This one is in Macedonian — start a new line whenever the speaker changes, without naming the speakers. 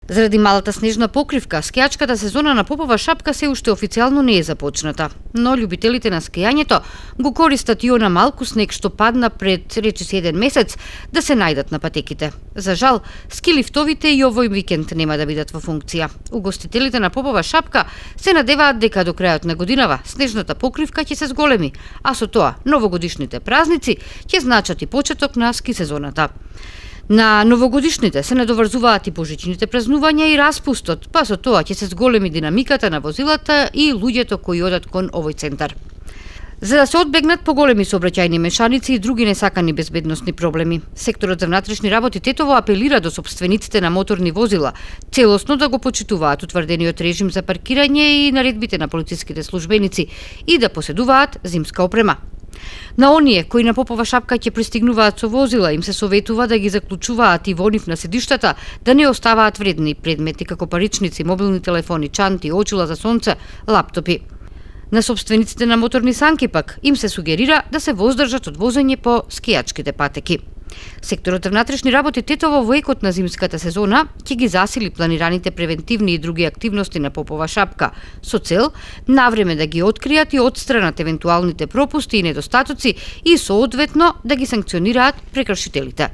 Заради малата снежна покривка, скијачката сезона на Попова шапка се уште официјално не е започната, но љубителите на скијањето го користат и она малку снег што падна пред речиси 1 месец да се најдат на патеките. За жал, ски лифтовите и овој викенд нема да бидат во функција. Угостителите на Попова шапка се надеваат дека до крајот на годинава снежната покривка ќе се зголеми, а со тоа новогодишните празници ќе значат и почеток на ски сезоната. На новогодишните се надоврзуваат и божичните празнувања и распустот, па со тоа ќе се зголеми динамиката на возилата и луѓето кои одат кон овој центар. За да се одбегнат поголеми сообраќајни мешаници и други несакани безбедносни проблеми, секторот за внатрешни работи Тетово апелира до сопствениците на моторни возила целосно да го почитуваат утврдениот режим за паркирање и наредбите на полициските службеници и да поседуваат зимска опрема. На оние кои на Попова шапка ќе пристигнуваат со возила, им се советува да ги заклучуваат и во нив на седиштата, да не оставаат вредни предмети како паричници, мобилни телефони, чанти, очила за сонце, лаптопи. На сопствениците на моторни санки пак им се сугерира да се воздржат од возење по скијачките патеки. Секторот за внатрешни работи Тетово во екот на зимската сезона ќе ги засили планираните превентивни и други активности на Попова шапка со цел навреме да ги откријат и отстранат евентуалните пропусти и недостатоци и соодветно да ги санкционираат прекршителите.